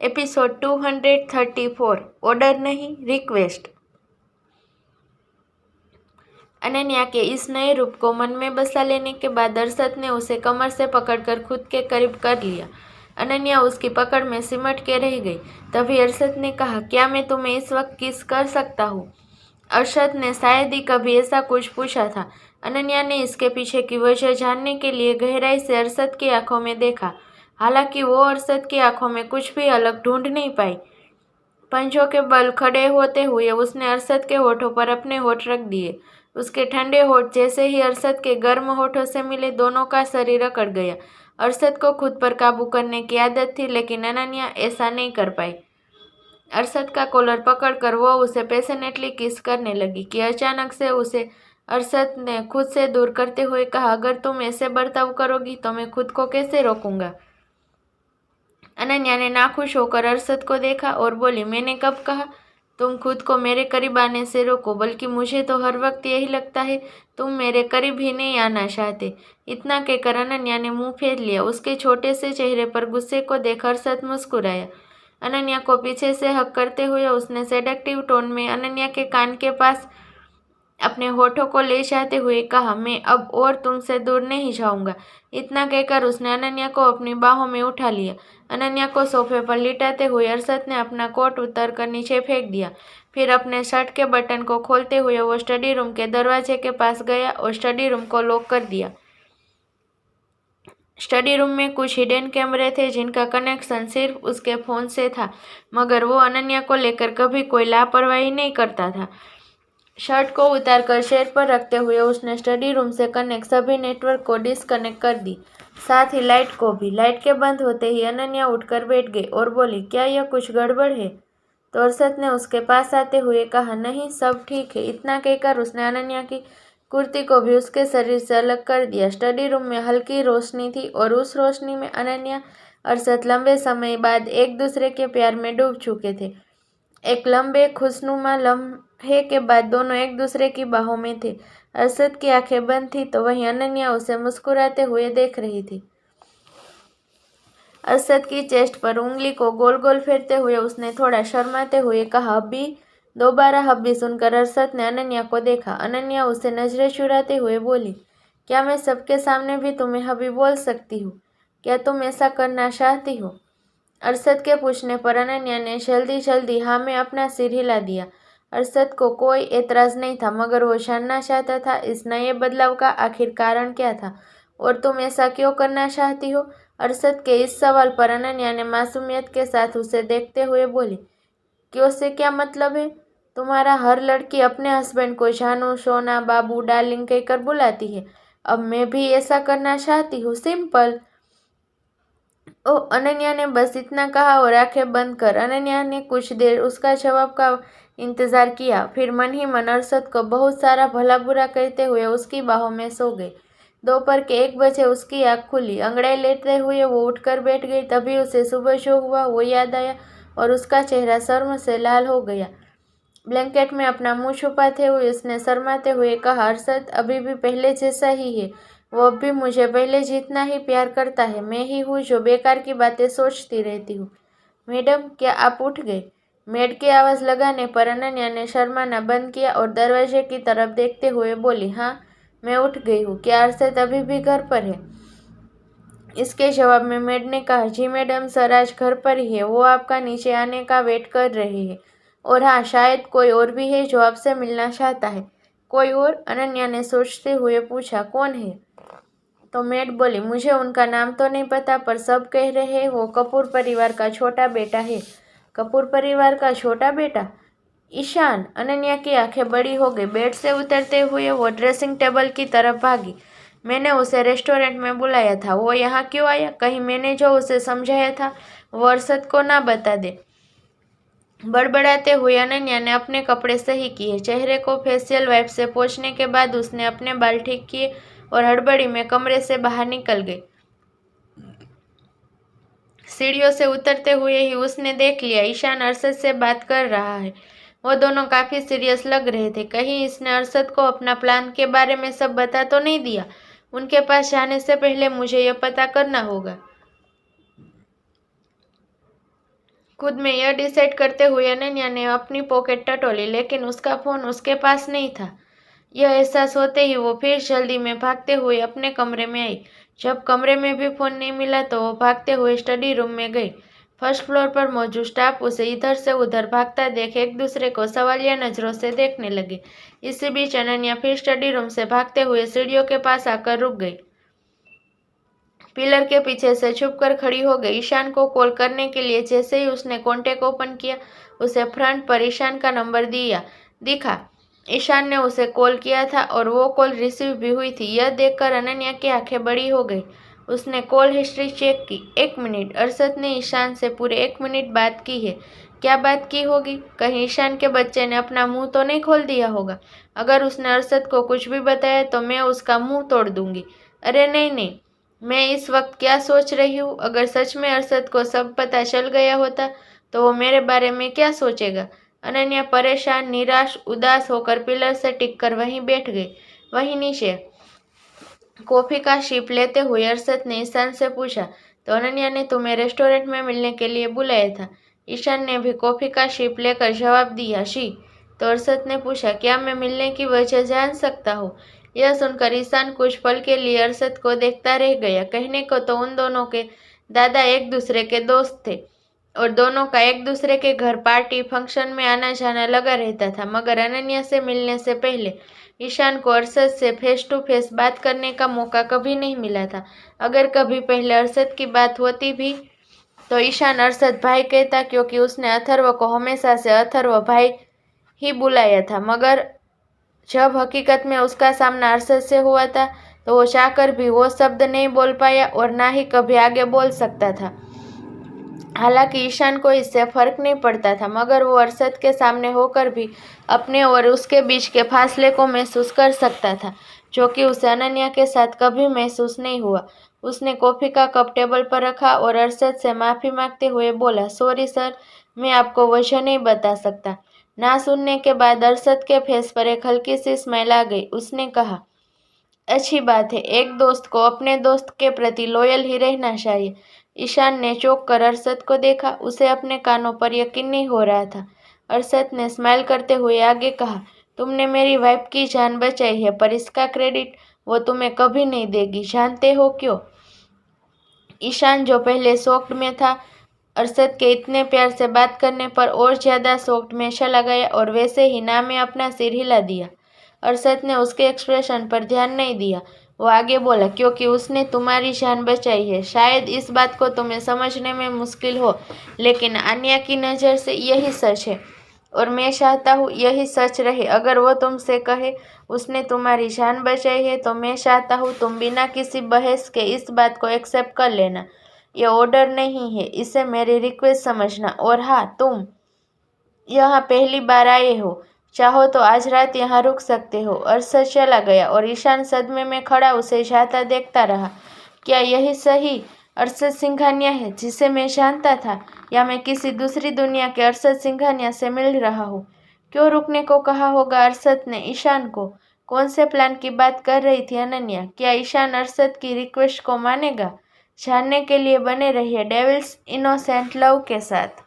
Episode 234 order नहीं request. Ananya के इस नए रूप को मन में बसा लेने के बाद अरशद ने उसे कमर से पकड़कर खुद के करीब कर लिया। अनन्या उसकी पकड़ में सिमट के रह गई। तभी अरशद ने कहा, क्या मैं तुम्हें इस वक्त किस कर सकता हूँ? अरशद ने शायद ही कभी ऐसा कुछ पूछा था। अनन्या ने इसके पीछे की वजह जानने के लिए गहराई से अरशद की आंखों में देखा। हालांकि वो अरशद की आंखों में कुछ भी अलग ढूंढ नहीं पाई। पंजों के बल खड़े होते हुए उसने अरशद के होठों पर अपने होठ रख दिए। उसके ठंडे होठ जैसे ही अरशद के गर्म होठों से मिले, दोनों का शरीर अकड़ गया। अरशद को खुद पर काबू करने की आदत थी, लेकिन अनन्या ऐसा नहीं कर पाई। अरशद का कॉलर पकड़कर वो उसे पैशनेटली किस करने लगी कि अचानक से उसे अरशद ने खुद से दूर करते हुए कहा, अगर तुम ऐसे बर्ताव करोगी तो मैं खुद को कैसे रोकूंगा? अनन्या ने नाखुश होकर अरशद को देखा और बोली, मैंने कब कहा तुम खुद को मेरे करीब आने से रोको? बल्कि मुझे तो हर वक्त यही लगता है तुम मेरे करीब ही नहीं आना चाहते। इतना कहकर अनन्या ने मुंह फेर लिया। उसके छोटे से चेहरे पर गुस्से को देख अरशद मुस्कुराया। अनन्या को पीछे से हक करते हुए उसने सेडक्टिव टोन में अनन्या के कान के पास अपने होठों को ले जाते हुए कहा, मैं अब और तुमसे दूर नहीं जाऊंगा। इतना कहकर उसने अनन्या को अपनी बाहों में उठा लिया। अनन्या को सोफे पर लिटाते हुए अरशद ने अपना कोट उतर कर नीचे फेंक दिया। फिर अपने शर्ट के बटन को खोलते हुए वो स्टडी रूम के दरवाजे के पास गया और स्टडी रूम को लॉक कर दिया। स्टडी रूम में कुछ हिडन कैमरे थे जिनका कनेक्शन सिर्फ उसके फ़ोन से था, मगर वो अनन्या को लेकर कभी कोई लापरवाही नहीं करता था। शर्ट को उतारकर चेयर पर रखते हुए उसने स्टडी रूम से कनेक्ट सभी नेटवर्क को डिस्कनेक्ट कर दी, साथ ही लाइट को भी। लाइट के बंद होते ही अनन्या उठकर बैठ गई और बोली, क्या यह कुछ गड़बड़ है? तो अरशद ने उसके पास आते हुए कहा, नहीं सब ठीक है। इतना कहकर उसने अनन्या की कुर्ती को भी उसके शरीर से अलग कर दिया। स्टडी रूम में हल्की रोशनी थी और उस रोशनी में अनन्या अरशद लंबे समय बाद एक दूसरे के प्यार में डूब चुके थे। एक लंबे खुशनुमा लम्हे के बाद दोनों एक दूसरे की बाहों में थे। अरशद की आंखें बंद थी तो वहीं अनन्या उसे मुस्कुराते हुए देख रही थी। अरशद की चेस्ट पर उंगली को गोल गोल फेरते हुए उसने थोड़ा शर्माते हुए कहा, हब्बी। दोबारा हब्बी सुनकर अरशद ने अनन्या को देखा। अनन्या उसे नजरें चुराते हुए बोली, क्या मैं सबके सामने भी तुम्हें हब्बी बोल सकती हूँ? क्या तुम ऐसा करना चाहती हो? अरशद के पूछने पर अनन्या ने जल्दी जल्दी हाँ में अपना सिर हिला दिया। अरशद को कोई एतराज़ नहीं था, मगर वो जानना चाहता था इस नए बदलाव का आखिर कारण क्या था। और तुम ऐसा क्यों करना चाहती हो? अरशद के इस सवाल पर अनन्या ने मासूमियत के साथ उसे देखते हुए बोली, क्यों से क्या मतलब है? तुम्हारा हर लड़की अपने हस्बैंड को जानू, सोना, बाबू, डार्लिंग कहकर बुलाती है। अब मैं भी ऐसा करना चाहती हूँ, सिंपल। ओ, अनन्या ने बस इतना कहा और आंखें बंद कर अनन्या ने कुछ देर उसका जवाब का इंतजार किया। फिर मन ही मन अरशद को बहुत सारा भला बुरा कहते हुए उसकी बाहों में सो गई। दोपहर के 1 बजे उसकी आँख खुली। अंगड़ाई लेते हुए वो उठकर बैठ गई। तभी उसे सुबह जो हुआ वो याद आया और उसका चेहरा शर्म से लाल हो गया। ब्लैंकेट में अपना मुंह छुपाते हुए उसने शर्माते हुए कहा, अरशद अभी भी पहले जैसा ही है। वो अब भी मुझे पहले जितना ही प्यार करता है। मैं ही हूँ जो बेकार की बातें सोचती रहती हूँ। मैडम, क्या आप उठ गए? मेड की आवाज़ लगाने पर अनन्या ने शर्माना बंद किया और दरवाजे की तरफ देखते हुए बोली, हाँ मैं उठ गई हूँ। क्या अरशद अभी भी घर पर है? इसके जवाब में मेड ने कहा, जी मैडम, सर आज घर पर ही है। वो आपका नीचे आने का वेट कर रहे हैं। और हाँ, शायद कोई और भी है जो आपसे मिलना चाहता है। कोई और? अनन्या ने सोचते हुए पूछा, कौन है? तो मेड बोली, मुझे उनका नाम तो नहीं पता, पर सब कह रहे हैं वो कपूर परिवार का छोटा बेटा है। कपूर परिवार का छोटा बेटा? ईशान? अनन्या की आंखें बड़ी हो गई। बेड से उतरते हुए वो ड्रेसिंग टेबल की तरफ भागी। मैंने उसे रेस्टोरेंट में बुलाया था, वो यहाँ क्यों आया? कहीं मैंने जो उसे समझाया था वो अरशद को ना बता दे। बड़बड़ाते हुए अनन्या ने अपने कपड़े सही किए। चेहरे को फेशियल वाइप से पोंछने के बाद उसने अपने बाल ठीक किए और हड़बड़ी में कमरे से बाहर निकल गई। सीढ़ियों से उतरते हुए ही उसने देख लिया ईशान अरशद से बात कर रहा है। वो दोनों काफ़ी सीरियस लग रहे थे। कहीं इसने अरशद को अपना प्लान के बारे में सब बता तो नहीं दिया? उनके पास जाने से पहले मुझे यह पता करना होगा। खुद में यह डिसाइड करते हुए अनन्या ने अपनी पॉकेट टटोली, लेकिन उसका फोन उसके पास नहीं था। यह एहसास होते ही वो फिर जल्दी में भागते हुए अपने कमरे में आई। जब कमरे में भी फोन नहीं मिला तो वो भागते हुए स्टडी रूम में गई। फर्स्ट फ्लोर पर मौजूद स्टाफ उसे इधर से उधर भागता देख एक दूसरे को सवालिया नजरों से देखने लगे। इसी बीच अनन्या फिर स्टडी रूम से भागते हुए सीढ़ियों के पास आकर रुक गई। पिलर के पीछे से छुपकर खड़ी हो गई। ईशान को कॉल करने के लिए जैसे ही उसने कॉन्टेक्ट ओपन किया, उसे फ्रंट पर ईशान का नंबर दिखा। ईशान ने उसे कॉल किया था और वो कॉल रिसीव भी हुई थी। यह देखकर अनन्या की आंखें बड़ी हो गई। उसने कॉल हिस्ट्री चेक की। 1 मिनट, अरशद ने ईशान से पूरे 1 मिनट बात की है। क्या बात की होगी? कहीं ईशान के बच्चे ने अपना मुंह तो नहीं खोल दिया होगा? अगर उसने अरशद को कुछ भी बताया तो मैं उसका मुंह तोड़ दूंगी। अरे नहीं नहीं, मैं इस वक्त क्या सोच रही हूँ, अगर सच में अरशद को सब पता चल गया होता तो वो मेरे बारे में क्या सोचेगा? अनन्या परेशान, निराश, उदास होकर पिलर से टिककर वहीं बैठ गई। वहीं नीचे कॉफी का सिप लेते हुए अरशद ने ईशान से पूछा, तो अनन्या ने तुम्हें रेस्टोरेंट में मिलने के लिए बुलाया था? ईशान ने भी कॉफी का सिप लेकर जवाब दिया, शी। तो अरशद ने पूछा, क्या मैं मिलने की वजह जान सकता हूँ? यह सुनकर ईशान कुछ पल के लिए अरशद को देखता रह गया। कहने को तो उन दोनों के दादा एक दूसरे के दोस्त थे और दोनों का एक दूसरे के घर पार्टी फंक्शन में आना जाना लगा रहता था, मगर अनन्या से मिलने से पहले ईशान को अरशद से फेस टू फेस बात करने का मौका कभी नहीं मिला था। अगर कभी पहले अरशद की बात होती भी तो ईशान अरशद भाई कहता, क्योंकि उसने अथर्व को हमेशा से अथर्व भाई ही बुलाया था। मगर जब हकीकत में उसका सामना अरशद से हुआ था तो वो चाहकर भी वो शब्द नहीं बोल पाया और ना ही कभी आगे बोल सकता था। हालांकि ईशान को इससे फर्क नहीं पड़ता था, मगर वो अरशद के सामने होकर भी अपने और उसके बीच के फासले को महसूस कर सकता था, जो कि उसे अनन्या के साथ कभी महसूस नहीं हुआ। उसने कॉफी का कप टेबल पर रखा और अरशद से माफ़ी मांगते हुए बोला, सॉरी सर, मैं आपको वजह नहीं बता सकता। ना सुनने के बाद अरशद के फेस पर एक हल्की सी स्माइल आ गई। उसने कहा, अच्छी बात है, एक दोस्त को अपने दोस्त के प्रति लॉयल ही रहना चाहिए। ईशान ने चौंक कर अरशद को देखा। उसे अपने कानों पर यकीन नहीं हो रहा था। अरशद ने स्माइल करते हुए आगे कहा, तुमने मेरी वाइफ की जान बचाई है, पर इसका क्रेडिट वो तुम्हें कभी नहीं देगी। जानते हो क्यों? ईशान, जो पहले शॉक्ड में था, अरशद के इतने प्यार से बात करने पर और ज़्यादा शॉक्ड में चला गया और वैसे ही ना में अपना सिर हिला दिया। अरशद ने उसके एक्सप्रेशन पर ध्यान नहीं दिया। वो आगे बोला, क्योंकि उसने तुम्हारी जान बचाई है। शायद इस बात को तुम्हें समझने में मुश्किल हो, लेकिन आन्या की नज़र से यही सच है और मैं चाहता हूँ यही सच रहे। अगर वो तुमसे कहे उसने तुम्हारी जान बचाई है तो मैं चाहता हूँ तुम बिना किसी बहस के इस बात को एक्सेप्ट कर लेना। ये ऑर्डर नहीं है, इसे मेरी रिक्वेस्ट समझना। और हाँ, तुम यहाँ पहली बार आए हो, चाहो तो आज रात यहाँ रुक सकते हो। अरशद चला गया और ईशान सदमे में खड़ा उसे जाता देखता रहा। क्या यही सही अरशद सिंघानिया है जिसे मैं जानता था, या मैं किसी दूसरी दुनिया के अरशद सिंघानिया से मिल रहा हूँ? क्यों रुकने को कहा होगा अरशद ने ईशान को? कौन से प्लान की बात कर रही थी अनन्या? क्या ईशान अरशद की रिक्वेस्ट को मानेगा? जानने के लिए बने रहिए डेविल्स इनोसेंट लव के साथ।